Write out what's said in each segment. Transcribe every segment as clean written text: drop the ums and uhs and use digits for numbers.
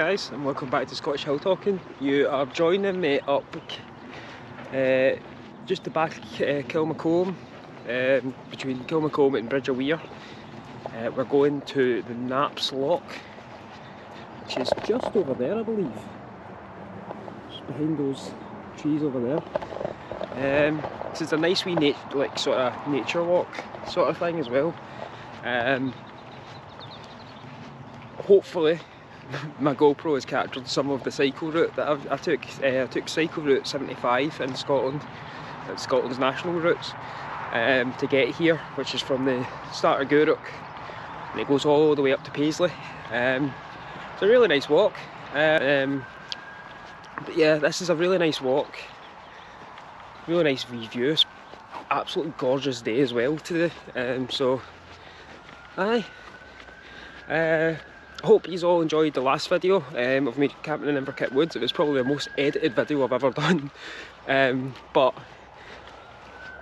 guys, and welcome back to Scottish Hill Talking. You are joining me up just the back Kilmalcom, between Kilmalcom and Bridge of Weir. We're going to the Knapps Loch, which is just over there, I believe. Just behind those trees over there. This is a nice wee sort of nature walk sort of thing as well. Hopefully my GoPro has captured some of the cycle route that I took. I took cycle route 75 in Scotland, that's Scotland's national routes, to get here, which is from the start of Gourock and it goes all the way up to Paisley. It's a really nice walk, but yeah, this is a really nice walk, really nice view. It's absolutely gorgeous day as well today, so aye. I hope you all enjoyed the last video of me camping in Inverkit Woods. It was probably the most edited video I've ever done, but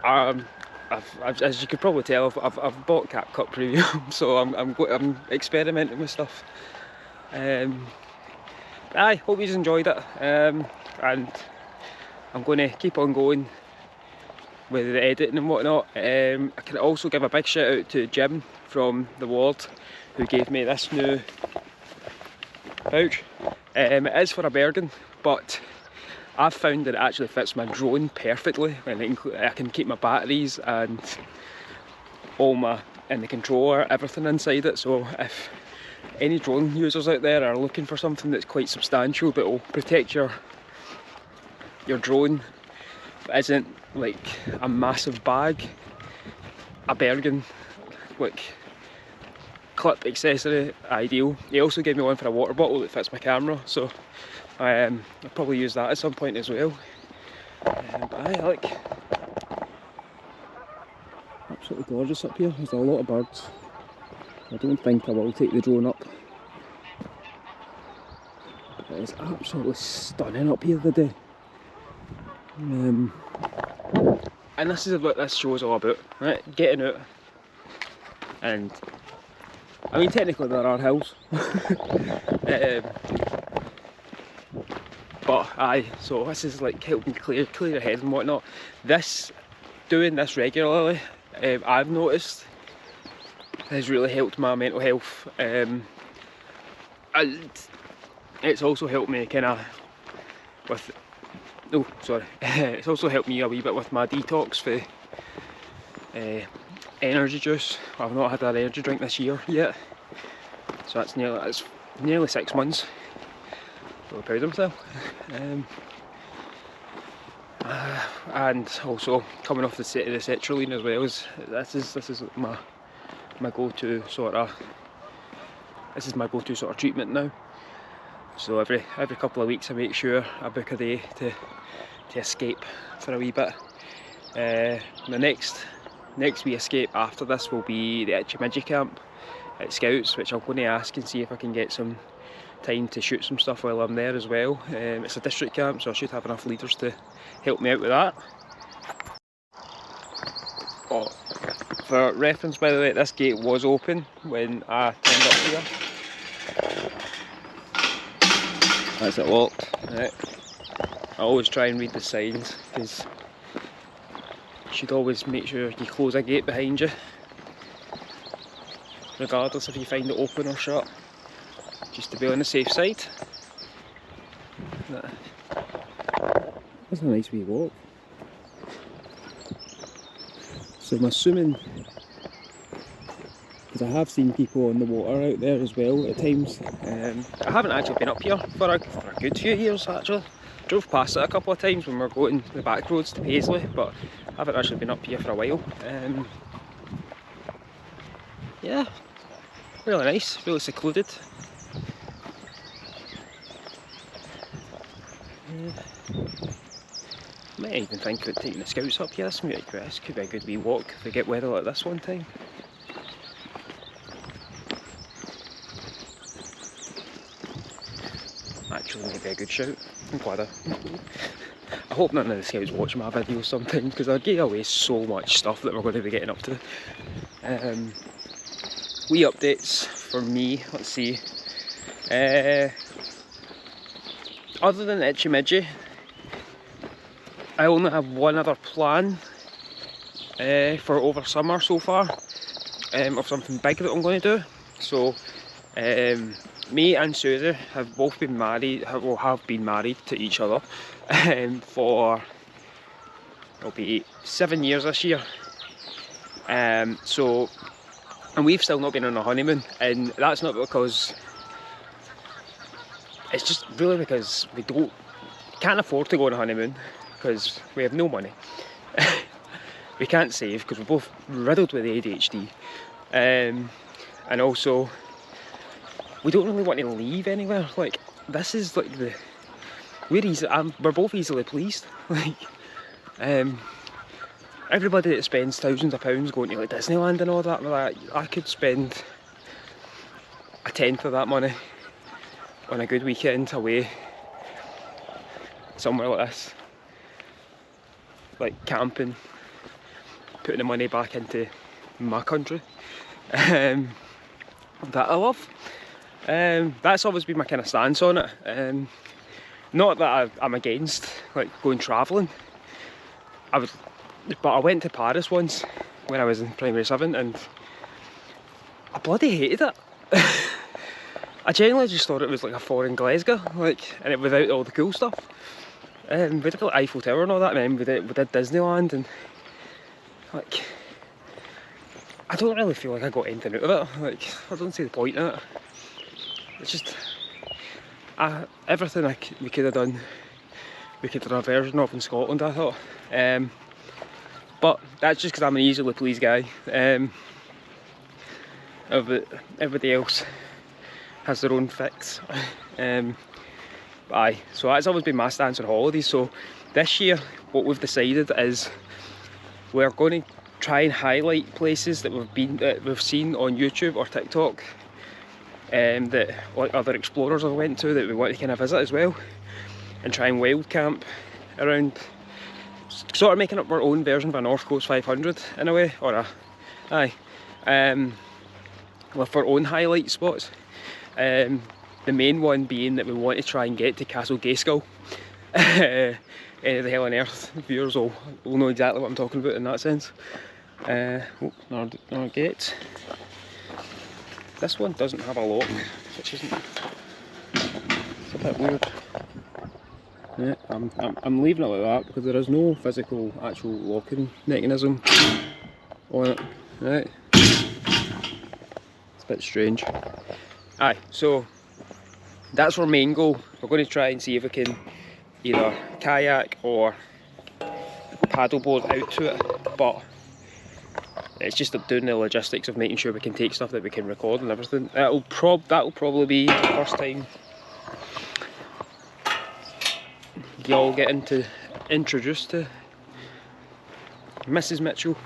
as you could probably tell, I've bought CapCut Premium, so I'm experimenting with stuff. I hope you enjoyed it, and I'm going to keep on going with the editing and whatnot. I can also give a big shout out to Jim from the ward, who gave me this new pouch. It is for a Bergen, but I've found that it actually fits my drone perfectly, and I can keep my batteries and the controller, everything inside it. So if any drone users out there are looking for something that's quite substantial that will protect your drone, but isn't like a massive bag, a Bergen like clip accessory, ideal. He also gave me one for a water bottle that fits my camera, so I'll probably use that at some point as well. But I like, absolutely gorgeous up here. There's a lot of birds. I don't think I will take the drone up. But it's absolutely stunning up here today. And this is what this show is all about, right? Getting out. And I mean, technically there are hills, but so this is like helping clear your head and whatnot. Doing this regularly, I've noticed, has really helped my mental health, and it's also helped me kind of with, it's also helped me a wee bit with my detox for energy juice. I've not had an energy drink this year yet, so it's nearly 6 months. Really proud of myself. And also coming off the sertraline as well, this is my go-to sort of treatment now. So every couple of weeks I make sure I book a day to escape for a wee bit. The next wee escape after this will be the Itchy Midgy camp at Scouts, which I'm going to ask and see if I can get some time to shoot some stuff while I'm there as well. It's a district camp, so I should have enough leaders to help me out with that. Oh, for reference, by the way, this gate was open when I turned up here. That's it locked. Right. I always try and read the signs, because you should always make sure you close a gate behind you, regardless if you find it open or shut, just to be on the safe side. That's a nice wee walk. So I'm assuming, because I have seen people on the water out there as well at times. I haven't actually been up here for a good few years actually. Drove past it a couple of times when we were going the back roads to Paisley, but I haven't actually been up here for a while. Yeah, really nice, really secluded. Might even think about taking the Scouts up here. This could be a good wee walk if we get weather like this one time. Actually, might be a good shout. I'm glad I hope none of the Scouts watch my videos sometimes, because I give away so much stuff that we're going to be getting up to. Wee updates for me, let's see. other than Itchy Midgey, I only have one other plan for over summer so far, of something big that I'm going to do. So me and Susie have both been married, have been married to each other for, it'll be 7 years this year. And we've still not been on a honeymoon, and that's not because, it's just really because we can't afford to go on a honeymoon because we have no money. We can't save because we're both riddled with ADHD, and also we don't really want to leave anywhere. Like, this is like we're both easily pleased. Like, everybody that spends thousands of pounds going to like Disneyland and all that, like, I could spend a tenth of that money on a good weekend away somewhere like this, like camping, putting the money back into my country that I love. That's always been my kind of stance on it. Not that I'm against like going travelling. But I went to Paris once when I was in primary 7 and I bloody hated it. I genuinely just thought it was like a foreign Glasgow, like, and it without all the cool stuff. We did like Eiffel Tower and all that, and then we did Disneyland, and like, I don't really feel like I got anything out of it. Like, I don't see the point in it. It's just everything we could have done, we could have done a version of in Scotland, I thought. But that's just because I'm an easily pleased guy. Everybody else has their own fix. Aye, so that's always been my stance on holidays. So this year, what we've decided is we're going to try and highlight places that we've seen on YouTube or TikTok, that like other explorers have went to, that we want to kind of visit as well, and try and wild camp around, sort of making up our own version of a North Coast 500 in a way, or with our own highlight spots. The main one being that we want to try and get to Castle Gayskull. Any of the Hell on Earth viewers will know exactly what I'm talking about in that sense. Another gate. This one doesn't have a lock, which isn't. It's a bit weird. Yeah, I'm leaving it like that because there is no physical actual locking mechanism on it. Right. It's a bit strange. Aye, so that's our main goal. We're going to try and see if we can either kayak or paddleboard out to it, but it's just doing the logistics of making sure we can take stuff that we can record and everything. That'll probably be the first time y'all get introduced to Mrs. Mitchell,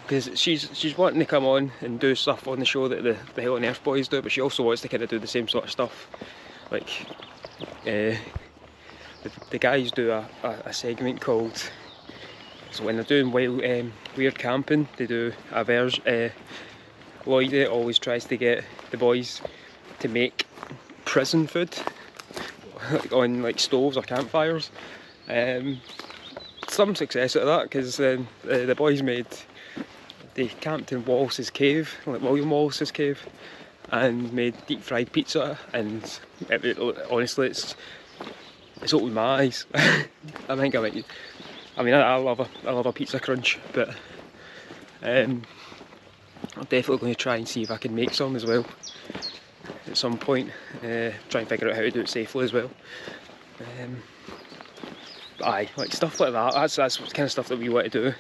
because she's wanting to come on and do stuff on the show that the Hell on Earth boys do, but she also wants to kind of do the same sort of stuff. Like the guys do a segment called, so when they're doing weird camping, they do a version. Lloyd always tries to get the boys to make prison food on like stoves or campfires. Some success at that, because the boys they camped in Wallace's cave, like William Wallace's cave, and made deep fried pizza, and honestly it's opened my eyes. I think I love a pizza crunch, but I'm definitely going to try and see if I can make some as well at some point. Try and figure out how to do it safely as well. Aye, like stuff like that. That's the kind of stuff that we want to do.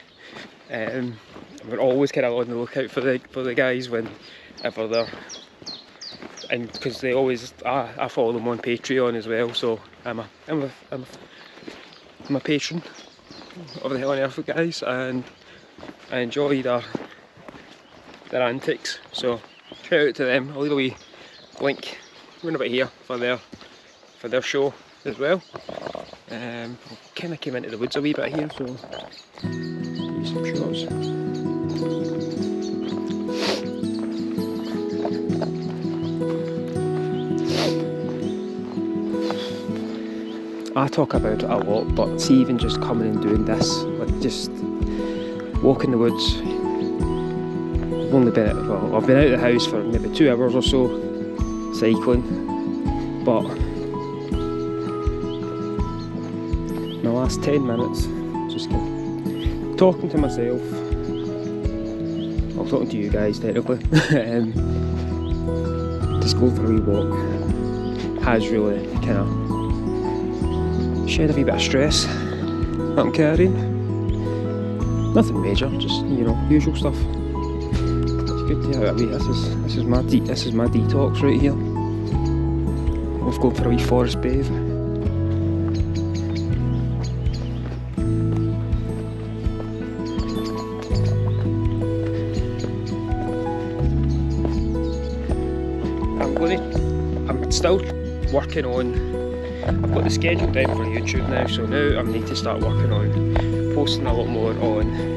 We're always kind of on the lookout for the guys whenever they're, and because they always, I follow them on Patreon as well. So I'm a patron of the Hell on Earth guys, and I enjoy their antics. So shout out to them. I'll leave a wee link round about here for their show as well. I kind of came into the woods a wee bit here, so give some shots. I talk about it a lot, but see, even just coming and doing this, like just walking the woods. I've only been I've been out of the house for maybe 2 hours or so, cycling, but my last 10 minutes, just talking to myself, well, talking to you guys technically, just going for a wee walk has really kind of shed a wee bit of stress that I'm carrying. Nothing major, just, you know, usual stuff. It's good to have a wee, this is my detox right here. We've gone for a wee forest bathe. I'm still working on, I've got the schedule down for YouTube now, so now I need to start working on posting a lot more on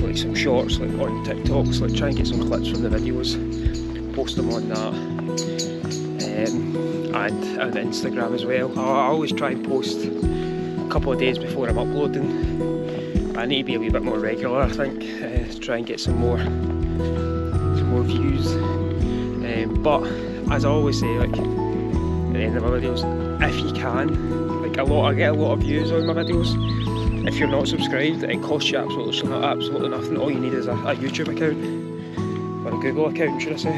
like some shorts, like on TikToks, like try and get some clips from the videos, post them on that, and on Instagram as well. I always try and post a couple of days before I'm uploading, but I need to be a wee bit more regular, I think, to try and get some more views. But as I always say, like at the end of my videos, if you can, like I get a lot of views on my videos. If you're not subscribed, it costs you absolutely nothing. All you need is a YouTube account, or a Google account, should I say.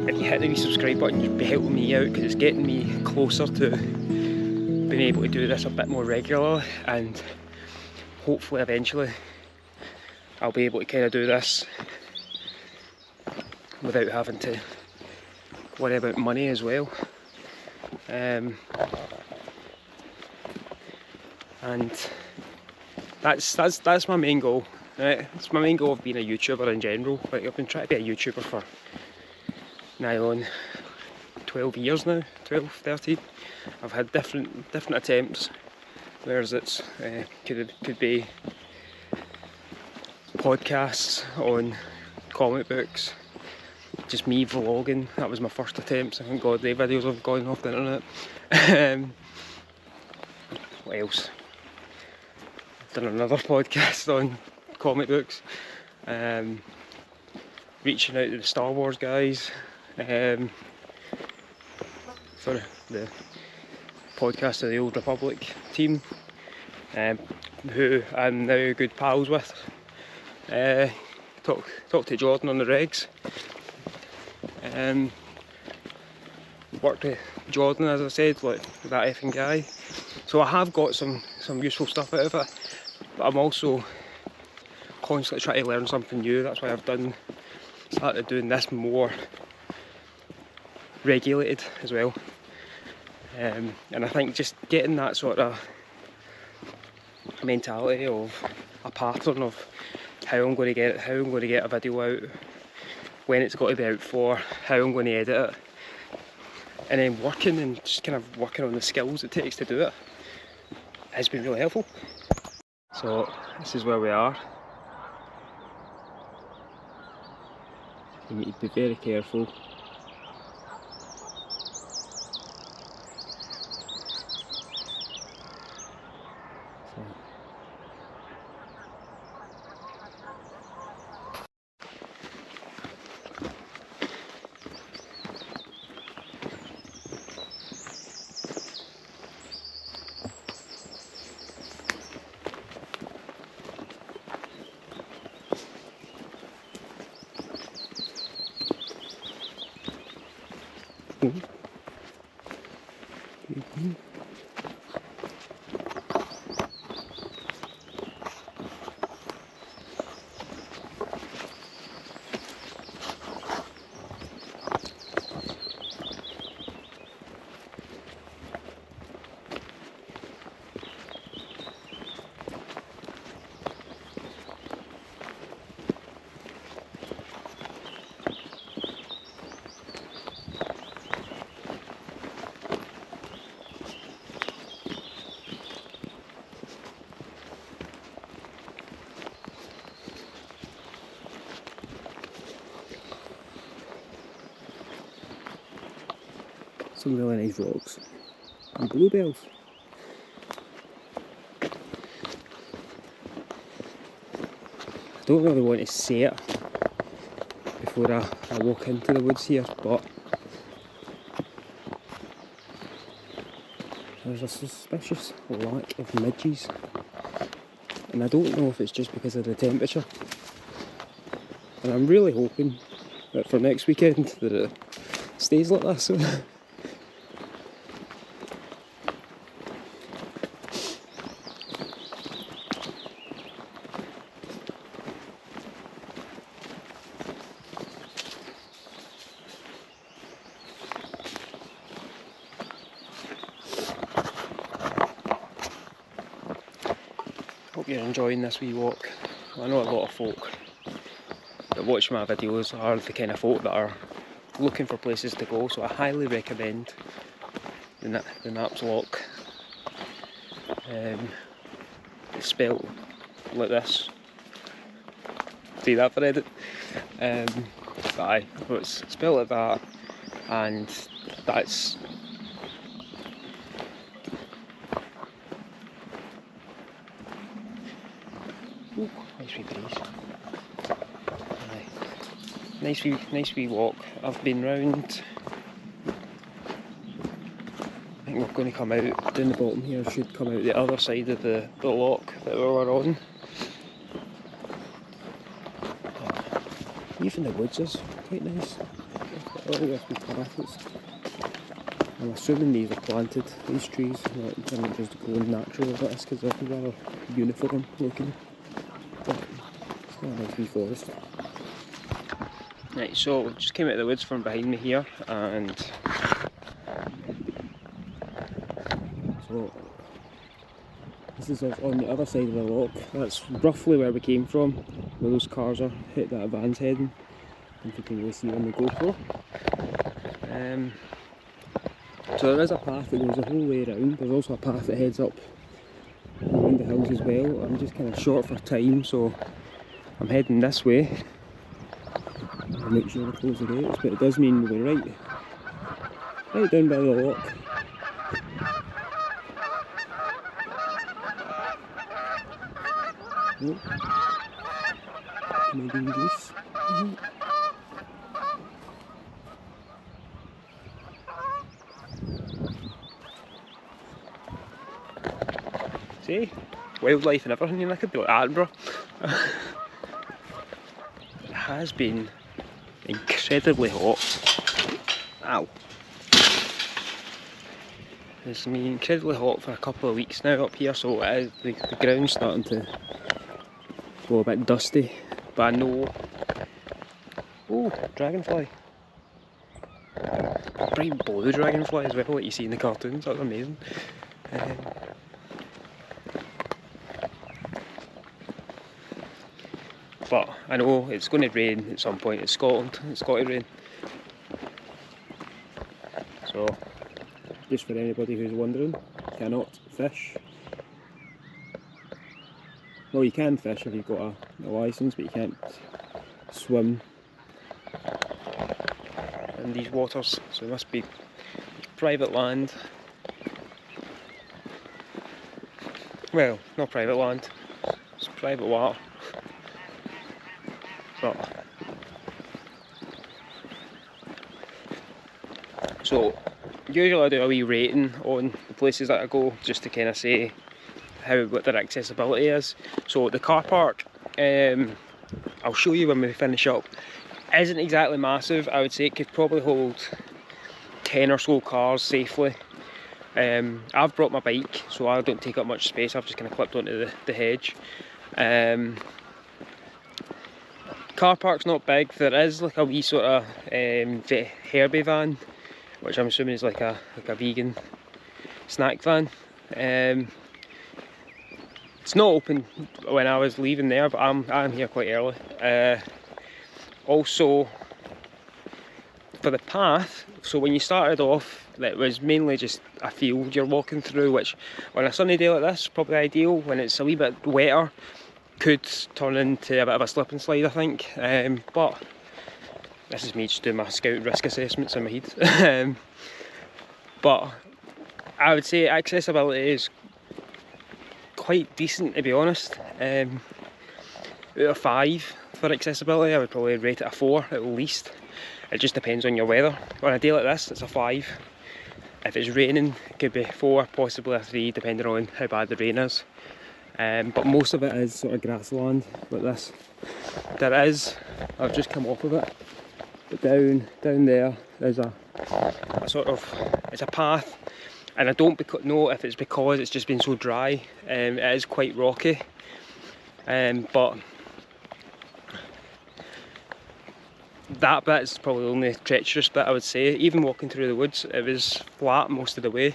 If you hit the wee subscribe button, you'd be helping me out, because it's getting me closer to being able to do this a bit more regularly, and hopefully eventually I'll be able to kind of do this without having to worry about money as well. And that's my main goal. Right? It's my main goal of being a YouTuber in general. Like, I've been trying to be a YouTuber for nigh on 12 years now, 12, 13. I've had different attempts, whereas it's could be podcasts on comic books, just me vlogging. That was my first attempt. Thank God the videos have gone off the internet. What else? I've done another podcast on comic books, reaching out to the Star Wars guys, for the podcast of the Old Republic team, who I'm now good pals with. Talk to Jordan on the regs. Worked with Jordan, as I said, like that effing guy. So I have got some useful stuff out of it, but I'm also constantly trying to learn something new. That's why I've started doing this more regulated as well. And I think just getting that sort of mentality of a pattern of how I'm going to get a video out, when it's got to be out for, how I'm going to edit it, and then working on the skills it takes to do it has been really helpful. So this is where we are. You need to be very careful. Some really nice rocks. and bluebells. I don't really want to say it before I walk into the woods here, but there's a suspicious lack of midges, and I don't know if it's just because of the temperature, and I'm really hoping that for next weekend that it stays like this. Hope you're enjoying this wee walk. I know a lot of folk that watch my videos are the kind of folk that are looking for places to go, so I highly recommend the Knapps Loch. It's spelled like this. See that for edit? But aye, it's spelled like that, and that's ooh, nice wee breeze. Aye. Nice wee walk. I've been round. I think we're going to come out down the bottom here. Should come out the other side of the loch that we were on. Even the woods is quite nice. I like this wee path. I'm assuming these are planted, these trees, not just growing naturally like this, because they're rather uniform looking. But it's not a nice wee forest. Right, so we just came out of the woods from behind me here, and so this is on the other side of the loch. That's roughly where we came from, where those cars are hit that van's heading. I think you can really see on the GoPro. So there is a path that goes the whole way around. There's also a path that heads up around the hills as well. I'm just kind of short for time, so I'm heading this way. I'll make sure I close the gates, but it does mean we'll be right down by the loch. Oh, Canadian geese. See? Wildlife and everything, you know, I could be like Edinburgh. It has been incredibly hot. Ow. It's been incredibly hot for a couple of weeks now up here, so the ground's starting to go a bit dusty. But I know... Oh, dragonfly. Bright blue dragonfly as well, like you see in the cartoons. That's amazing. But I know it's going to rain at some point. It's Scotland, it's got to rain. So, just for anybody who's wondering, cannot fish. Well, you can fish if you've got a licence, but you can't swim in these waters, so it must be private land. Well, not private land, it's private water. So usually I do a wee rating on the places that I go, just to kind of say what their accessibility is. So the car park, I'll show you when we finish up, isn't exactly massive. I would say it could probably hold 10 or so cars safely. I've brought my bike, so I don't take up much space. I've just kind of clipped onto the hedge. Car park's not big. There is like a wee sort of Herbie van, which I'm assuming is like a vegan snack van. It's not open when I was leaving there, but I'm here quite early. Also, for the path, so when you started off, it was mainly just a field you're walking through, which on a sunny day like this, probably ideal. When it's a wee bit wetter, could turn into a bit of a slip and slide, I think. But this is me just doing my scout risk assessments in my head. But I would say accessibility is quite decent, to be honest. Out of 5 for accessibility, I would probably rate it a 4 at least. It just depends on your weather. On a day like this, it's a 5. If it's raining, it could be 4, possibly a 3, depending on how bad the rain is. But most of it is sort of grassland like this. There is, I've just come off of it, but down there there's a sort of, it's a path, and I don't know if it's because it's just been so dry. It is quite rocky, but that bit is probably the only treacherous bit, I would say. Even walking through the woods, it was flat most of the way.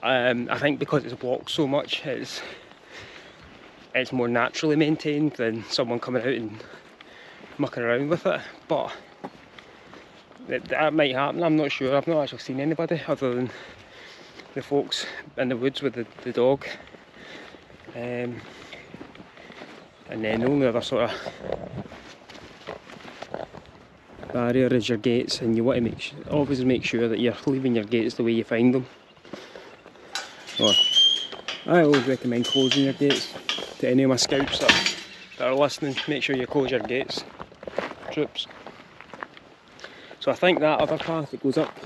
I think because it's blocked so much, it's more naturally maintained than someone coming out and mucking around with it. But that might happen, I'm not sure. I've not actually seen anybody other than the folks in the woods with the dog. And then the only other sort of barrier is your gates, and you want to always make sure that you're leaving your gates the way you find them. Or I always recommend closing your gates. To any of my scouts that are listening, make sure you close your gates, troops. So I think that other path that goes up,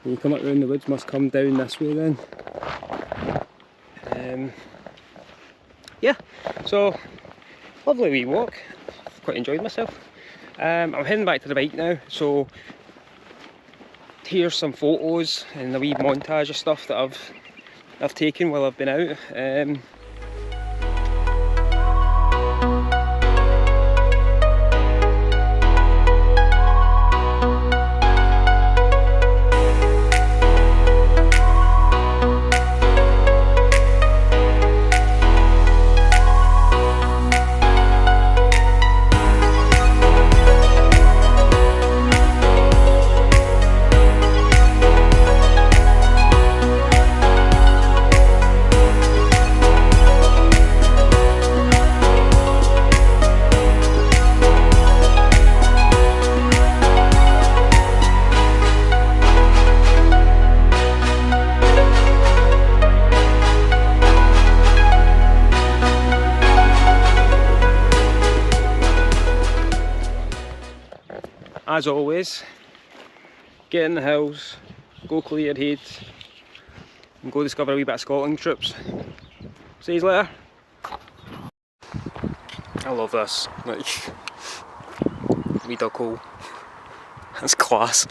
when you come up around the woods, must come down this way then. Yeah, so lovely wee walk, quite enjoyed myself. I'm heading back to the bike now, so here's some photos and a wee montage of stuff that I've taken while I've been out. As always, get in the hills, go clear your head, and go discover a wee bit of Scotland, troops. See you later. I love this, like, wee dog hole. That's class.